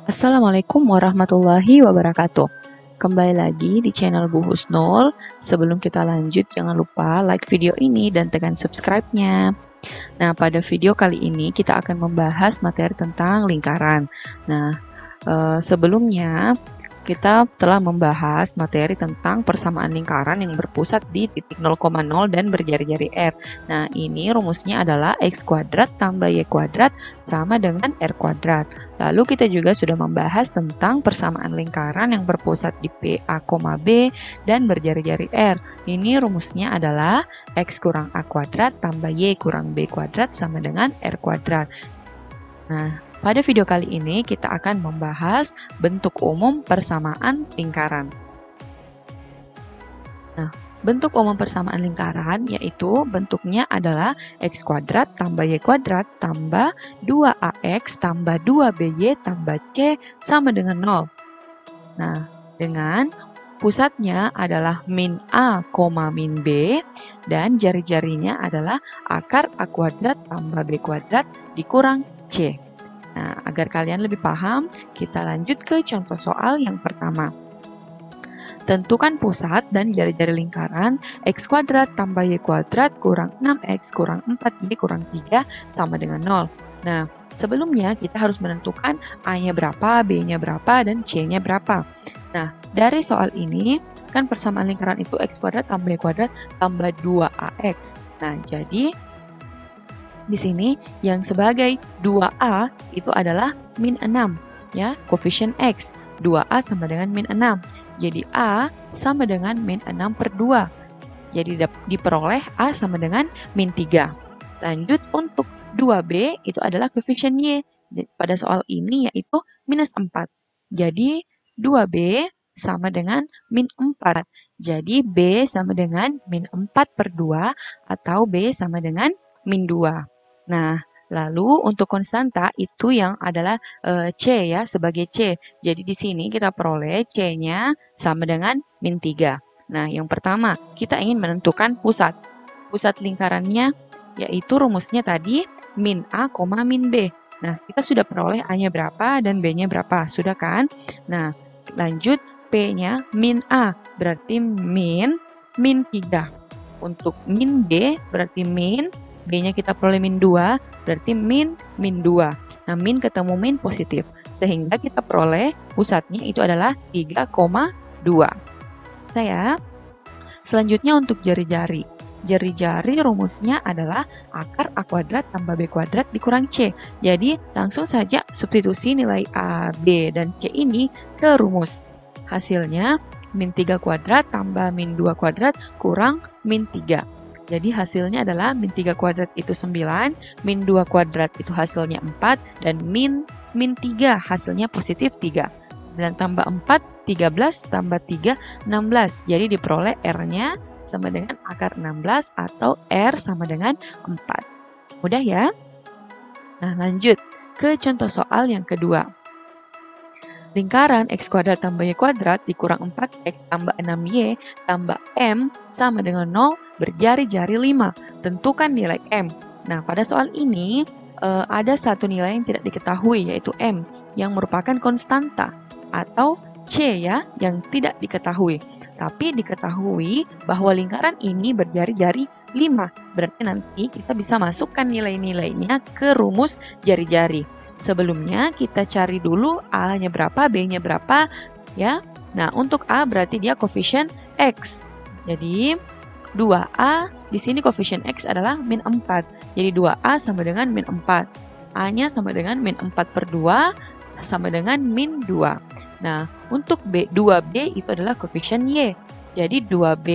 Assalamualaikum warahmatullahi wabarakatuh. Kembali lagi di channel Bu Husnul. Sebelum kita lanjut, jangan lupa like video ini dan tekan subscribe-nya. Nah, pada video kali ini kita akan membahas materi tentang lingkaran. Nah, sebelumnya kita telah membahas materi tentang persamaan lingkaran yang berpusat di titik 0,0 dan berjari-jari R. Nah, ini rumusnya adalah X kuadrat tambah Y kuadrat sama dengan R kuadrat. Lalu kita juga sudah membahas tentang persamaan lingkaran yang berpusat di PA, B dan berjari-jari R. Ini rumusnya adalah X kurang A kuadrat tambah Y kurang B kuadrat sama dengan R kuadrat. Nah, pada video kali ini kita akan membahas bentuk umum persamaan lingkaran. Nah, bentuk umum persamaan lingkaran yaitu bentuknya adalah X kuadrat tambah Y kuadrat tambah 2AX tambah 2BY tambah C sama dengan 0. Nah, dengan pusatnya adalah min A, min B, dan jari-jarinya adalah akar A kuadrat tambah B kuadrat dikurang C. Nah, agar kalian lebih paham, kita lanjut ke contoh soal yang pertama. Tentukan pusat dan jari-jari lingkaran X kuadrat tambah Y kuadrat kurang 6X kurang 4Y kurang 3 sama dengan 0. Nah, sebelumnya kita harus menentukan A-nya berapa, B-nya berapa, dan C-nya berapa. Nah, dari soal ini, kan persamaan lingkaran itu X kuadrat tambah Y kuadrat tambah 2AX. Nah, jadi di sini yang sebagai 2A itu adalah min 6 ya, koefisien X. 2A sama dengan min 6. Jadi A sama dengan min 6 per 2. Jadi diperoleh A sama dengan min 3. Lanjut untuk 2B itu adalah koefisien Y. Pada soal ini yaitu minus 4. Jadi 2B sama dengan min 4. Jadi B sama dengan min 4 per 2 atau B sama dengan min 2. Nah, lalu untuk konstanta itu yang adalah C ya, sebagai C. Jadi di sini kita peroleh C-nya sama dengan min 3. Nah, yang pertama, kita ingin menentukan pusat. Pusat lingkarannya yaitu rumusnya tadi min A, min B. Nah, kita sudah peroleh A-nya berapa dan B-nya berapa, sudah kan? Nah, lanjut P-nya min A, berarti min 3. Untuk min B, berarti min B-nya kita peroleh min 2, berarti min 2. Nah, min ketemu min positif. Sehingga kita peroleh pusatnya itu adalah 3,2. Saya selanjutnya untuk jari-jari. Jari-jari rumusnya adalah akar A kuadrat tambah B kuadrat dikurang C. Jadi, langsung saja substitusi nilai A, B, dan C ini ke rumus. Hasilnya, min 3 kuadrat tambah min 2 kuadrat kurang min 3. Jadi hasilnya adalah min 3 kuadrat itu 9, min 2 kuadrat itu hasilnya 4, dan min 3 hasilnya positif 3. 9 tambah 4, 13, tambah 3, 16. Jadi diperoleh R-nya sama dengan akar 16 atau R sama dengan 4. Mudah ya? Nah, lanjut ke contoh soal yang kedua. Lingkaran X kuadrat tambah Y kuadrat dikurang 4X tambah 6Y tambah M sama dengan 0 berjari-jari 5. Tentukan nilai M. Nah, pada soal ini ada satu nilai yang tidak diketahui yaitu M yang merupakan konstanta atau C ya yang tidak diketahui. Tapi diketahui bahwa lingkaran ini berjari-jari 5. Berarti nanti kita bisa masukkan nilai-nilainya ke rumus jari-jari. Sebelumnya kita cari dulu A-nya berapa, B-nya berapa ya. Nah, untuk A berarti dia koefisien X. Jadi 2A di sini koefisien X adalah min 4. Jadi 2A sama dengan min 4. A-nya sama dengan min 4 per 2 sama dengan min 2. Nah, untuk B, 2B itu adalah koefisien Y. Jadi 2B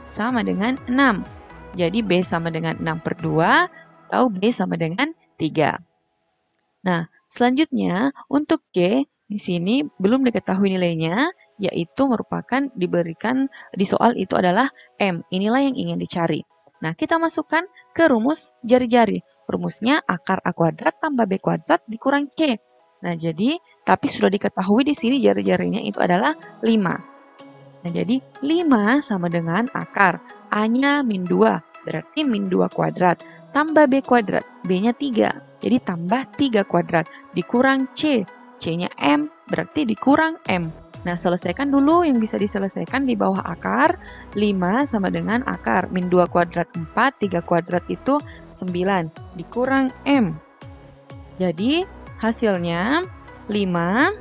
sama dengan 6. Jadi B sama dengan 6 per 2 atau B sama dengan 3. Nah, selanjutnya untuk C di sini belum diketahui nilainya, yaitu merupakan diberikan di soal itu adalah M. Inilah yang ingin dicari. Nah, kita masukkan ke rumus jari-jari. Rumusnya akar A kuadrat tambah B kuadrat dikurang C. Nah, jadi tapi sudah diketahui di sini jari-jarinya itu adalah 5. Nah, jadi 5 sama dengan akar. A-nya min 2, berarti min 2 kuadrat. Tambah B kuadrat, B-nya 3, jadi tambah 3 kuadrat. Dikurang C, C-nya M, berarti dikurang M. Nah, selesaikan dulu yang bisa diselesaikan di bawah akar. 5 sama dengan akar. Min 2 kuadrat 4, 3 kuadrat itu 9. Dikurang M. Jadi, hasilnya 5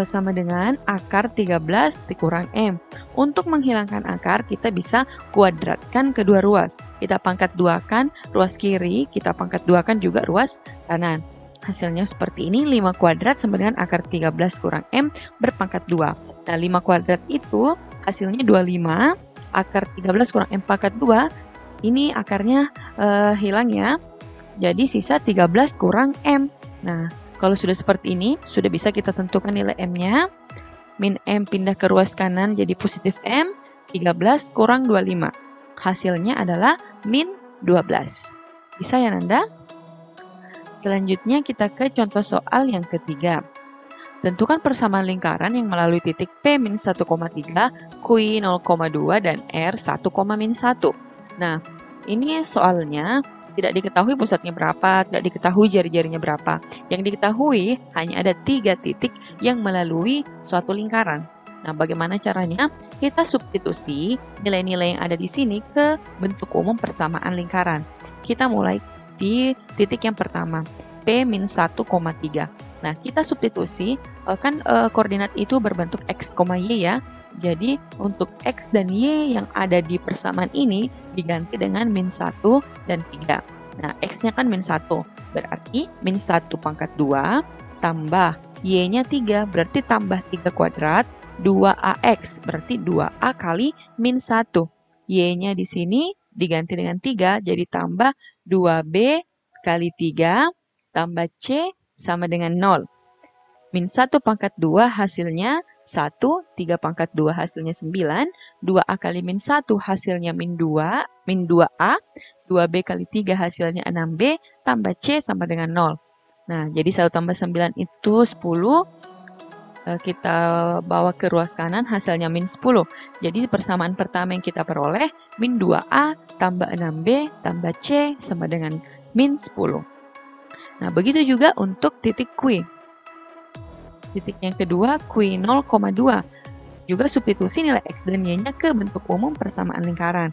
sama dengan akar 13 dikurang M. Untuk menghilangkan akar, kita bisa kuadratkan kedua ruas. Kita pangkat duakan ruas kiri, kita pangkat duakan juga ruas kanan. Hasilnya seperti ini, 5 kuadrat sama dengan akar 13 kurang M berpangkat 2. Nah, 5 kuadrat itu hasilnya 25, akar 13 kurang M pangkat 2, ini akarnya hilang ya. Jadi sisa 13 kurang M. Nah, kalau sudah seperti ini, sudah bisa kita tentukan nilai M-nya. Min M pindah ke ruas kanan jadi positif M, 13 kurang 25. Hasilnya adalah min 12. Bisa ya Nanda? Selanjutnya kita ke contoh soal yang ketiga. Tentukan persamaan lingkaran yang melalui titik P min 1,3, Q 0,2, dan R 1,-1. Nah, ini soalnya tidak diketahui pusatnya berapa, tidak diketahui jari-jarinya berapa. Yang diketahui hanya ada 3 titik yang melalui suatu lingkaran. Nah, bagaimana caranya? Kita substitusi nilai-nilai yang ada di sini ke bentuk umum persamaan lingkaran. Kita mulai di titik yang pertama, P min 1,3. Nah, kita substitusi, kan koordinat itu berbentuk X, Y ya. Jadi, untuk X dan Y yang ada di persamaan ini diganti dengan min 1 dan 3. Nah, X-nya kan min 1, berarti min 1 pangkat 2 tambah Y-nya 3, berarti tambah 3 kuadrat, 2AX, berarti 2A kali min 1. Y-nya di sini diganti dengan 3, jadi tambah 2B kali 3 tambah C sama dengan 0. Min 1 pangkat 2 hasilnya 1, 3 pangkat 2 hasilnya 9, 2A kali min 1 hasilnya min 2, min 2A, 2B kali 3 hasilnya 6B, tambah C sama dengan 0. Nah, jadi 1 tambah 9 itu 10, kita bawa ke ruas kanan hasilnya min 10. Jadi persamaan pertama yang kita peroleh, min 2A tambah 6B tambah C sama dengan min 10. Nah, begitu juga untuk titik Q. Titik yang kedua, Q 0,2. Juga substitusi nilai X dan Y-nya ke bentuk umum persamaan lingkaran.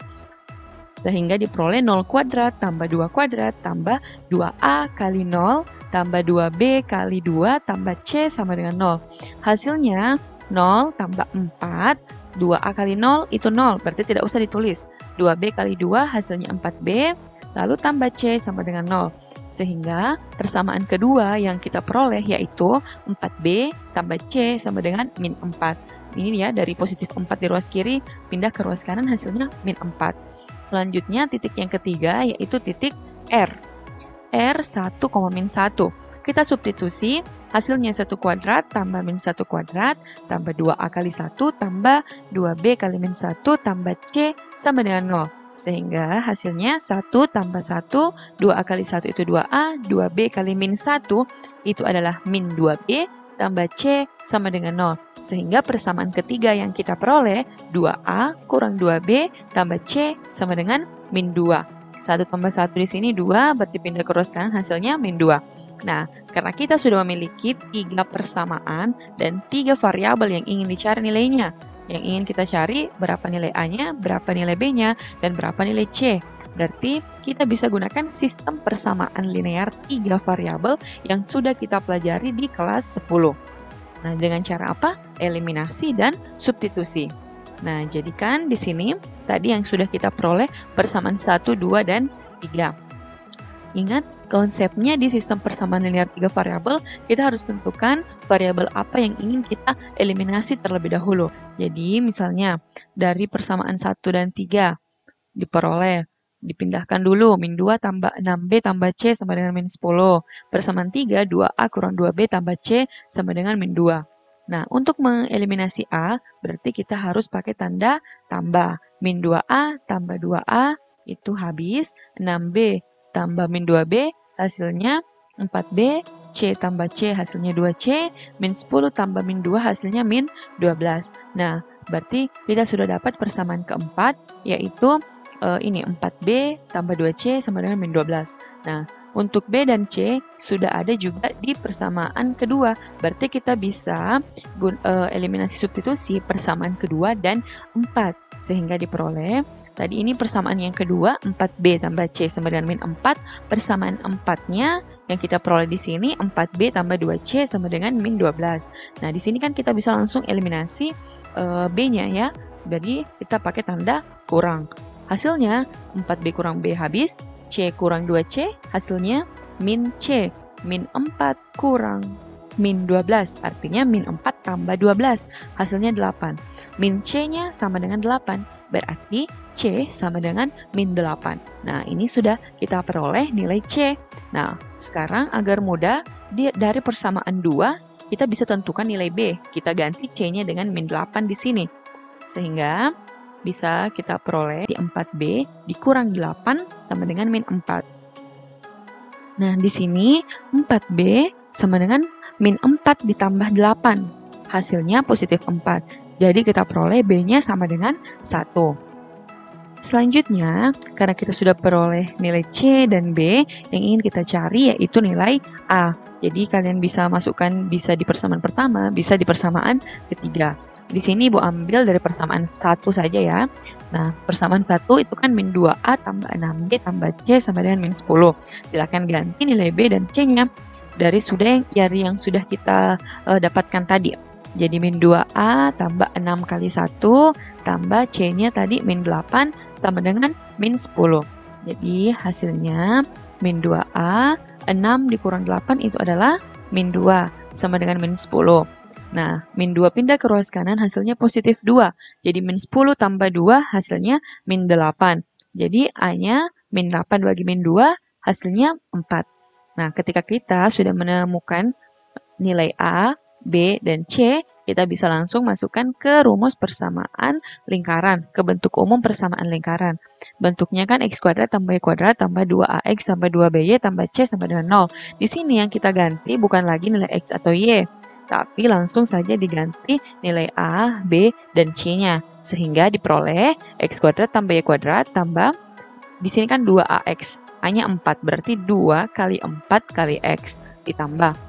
Sehingga diperoleh 0 kuadrat tambah 2 kuadrat tambah 2A kali 0 tambah 2B kali 2 tambah C sama dengan 0. Hasilnya 0 tambah 4, 2A kali 0 itu 0, berarti tidak usah ditulis. 2B kali 2 hasilnya 4B, lalu tambah C sama dengan 0. Sehingga persamaan kedua yang kita peroleh yaitu 4B tambah C sama dengan min 4. Ini ya, dari positif 4 di ruas kiri pindah ke ruas kanan hasilnya min 4. Selanjutnya titik yang ketiga yaitu titik R. R 1, min 1. Kita substitusi hasilnya 1 kuadrat tambah min 1 kuadrat tambah 2A kali 1 tambah 2B kali min 1 tambah C sama dengan 0. Sehingga hasilnya 1 tambah 1, 2A kali 1 itu 2A, 2B kali min 1 itu adalah min 2B, tambah C sama dengan 0. Sehingga persamaan ketiga yang kita peroleh 2A kurang 2B tambah C sama dengan min 2. 1 tambah 1 di sini 2, berarti pindah ke ruas kanan hasilnya min 2. Nah, karena kita sudah memiliki 3 persamaan dan 3 variabel yang ingin dicari nilainya. Yang ingin kita cari berapa nilai A-nya, berapa nilai B-nya, dan berapa nilai C. Berarti kita bisa gunakan sistem persamaan linear 3 variabel yang sudah kita pelajari di kelas 10. Nah, dengan cara apa? Eliminasi dan substitusi. Nah, jadikan di sini tadi yang sudah kita peroleh persamaan 1, 2, dan 3. Ingat konsepnya di sistem persamaan linear 3 variabel, kita harus tentukan variabel apa yang ingin kita eliminasi terlebih dahulu. Jadi misalnya dari persamaan 1 dan 3 diperoleh, dipindahkan dulu min 2 tambah 6B tambah C sama dengan min 10. Persamaan 3, 2A kurang 2B tambah C sama dengan min 2. Nah, untuk mengeliminasi A, berarti kita harus pakai tanda tambah. Min 2A tambah 2A itu habis, 6B tambah min 2B hasilnya 4B, C tambah C hasilnya 2C, min 10 tambah min 2 hasilnya min 12. Nah, Berarti kita sudah dapat persamaan keempat, yaitu ini 4B tambah 2C sama dengan min 12. Nah, untuk B dan C sudah ada juga di persamaan kedua. Berarti kita bisa eliminasi substitusi persamaan kedua dan 4. Sehingga diperoleh, tadi ini persamaan yang kedua, 4B tambah C sama dengan min 4. Persamaan 4-nya yang kita peroleh di sini 4B tambah 2C sama dengan min 12. Nah, di sini kan kita bisa langsung eliminasi B-nya ya. Jadi kita pakai tanda kurang. Hasilnya 4B kurang B habis, C kurang 2C, hasilnya min C. Min 4 kurang min 12, artinya min 4 tambah 12, hasilnya 8. Min C-nya sama dengan 8, berarti C sama dengan min 8. Nah, ini sudah kita peroleh nilai C. Nah, sekarang agar mudah, dari persamaan 2, kita bisa tentukan nilai B. Kita ganti C-nya dengan min 8 di sini. Sehingga bisa kita peroleh di 4B dikurang 8 sama dengan min 4. Nah, di sini 4B sama dengan min 4 ditambah 8. Hasilnya positif 4. Jadi kita peroleh B-nya sama dengan 1. Selanjutnya, karena kita sudah peroleh nilai C dan B, yang ingin kita cari yaitu nilai A. Jadi kalian bisa masukkan bisa di persamaan pertama, bisa di persamaan ketiga. Di sini Ibu ambil dari persamaan 1 saja ya. Nah, persamaan 1 itu kan min 2A tambah 6B tambah C sama dengan min 10. Silakan ganti nilai B dan C-nya dari yang sudah kita dapatkan tadi. Jadi min 2A tambah 6 kali 1 tambah C-nya tadi min 8 sama dengan min 10. Jadi hasilnya min 2A, 6 dikurang 8 itu adalah min 2 sama dengan min 10. Nah, min 2 pindah ke ruas kanan hasilnya positif 2. Jadi min 10 tambah 2 hasilnya min 8. Jadi A-nya min 8 bagi min 2 hasilnya 4. Nah, ketika kita sudah menemukan nilai A, B, dan C, kita bisa langsung masukkan ke rumus persamaan lingkaran, ke bentuk umum persamaan lingkaran. Bentuknya kan X kuadrat tambah Y kuadrat tambah 2AX tambah 2BY tambah C sama dengan 0. Di sini yang kita ganti bukan lagi nilai X atau Y, tapi langsung saja diganti nilai A, B, dan C-nya. Sehingga diperoleh X kuadrat tambah Y kuadrat tambah, di sini kan 2AX, A-nya 4, berarti 2 kali 4 kali X, ditambah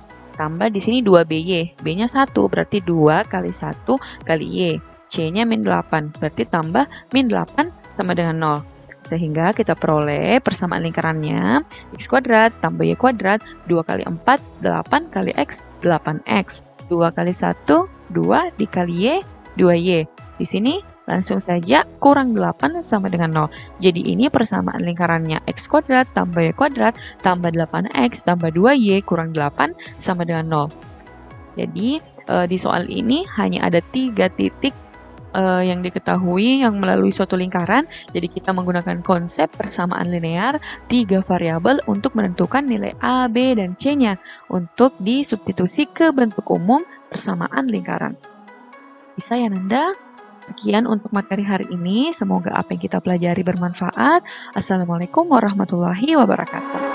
di sini 2BY, B-nya 1, berarti 2 kali 1 kali Y, C-nya min 8, berarti tambah min 8 sama dengan 0. Sehingga kita peroleh persamaan lingkarannya X kuadrat tambah Y kuadrat, 2 kali 4, 8 kali X, 8X. 2 kali 1, 2 dikali Y, 2Y. Di sini langsung saja kurang 8 sama dengan 0. Jadi ini persamaan lingkarannya X kuadrat tambah Y kuadrat tambah 8X tambah 2Y kurang 8 sama dengan 0. Jadi di soal ini hanya ada 3 titik yang diketahui yang melalui suatu lingkaran. Jadi kita menggunakan konsep persamaan linear 3 variabel untuk menentukan nilai A, B, dan C-nya untuk disubstitusi ke bentuk umum persamaan lingkaran. Bisa ya Nanda? Sekian untuk materi hari ini. Semoga apa yang kita pelajari bermanfaat. Assalamualaikum warahmatullahi wabarakatuh.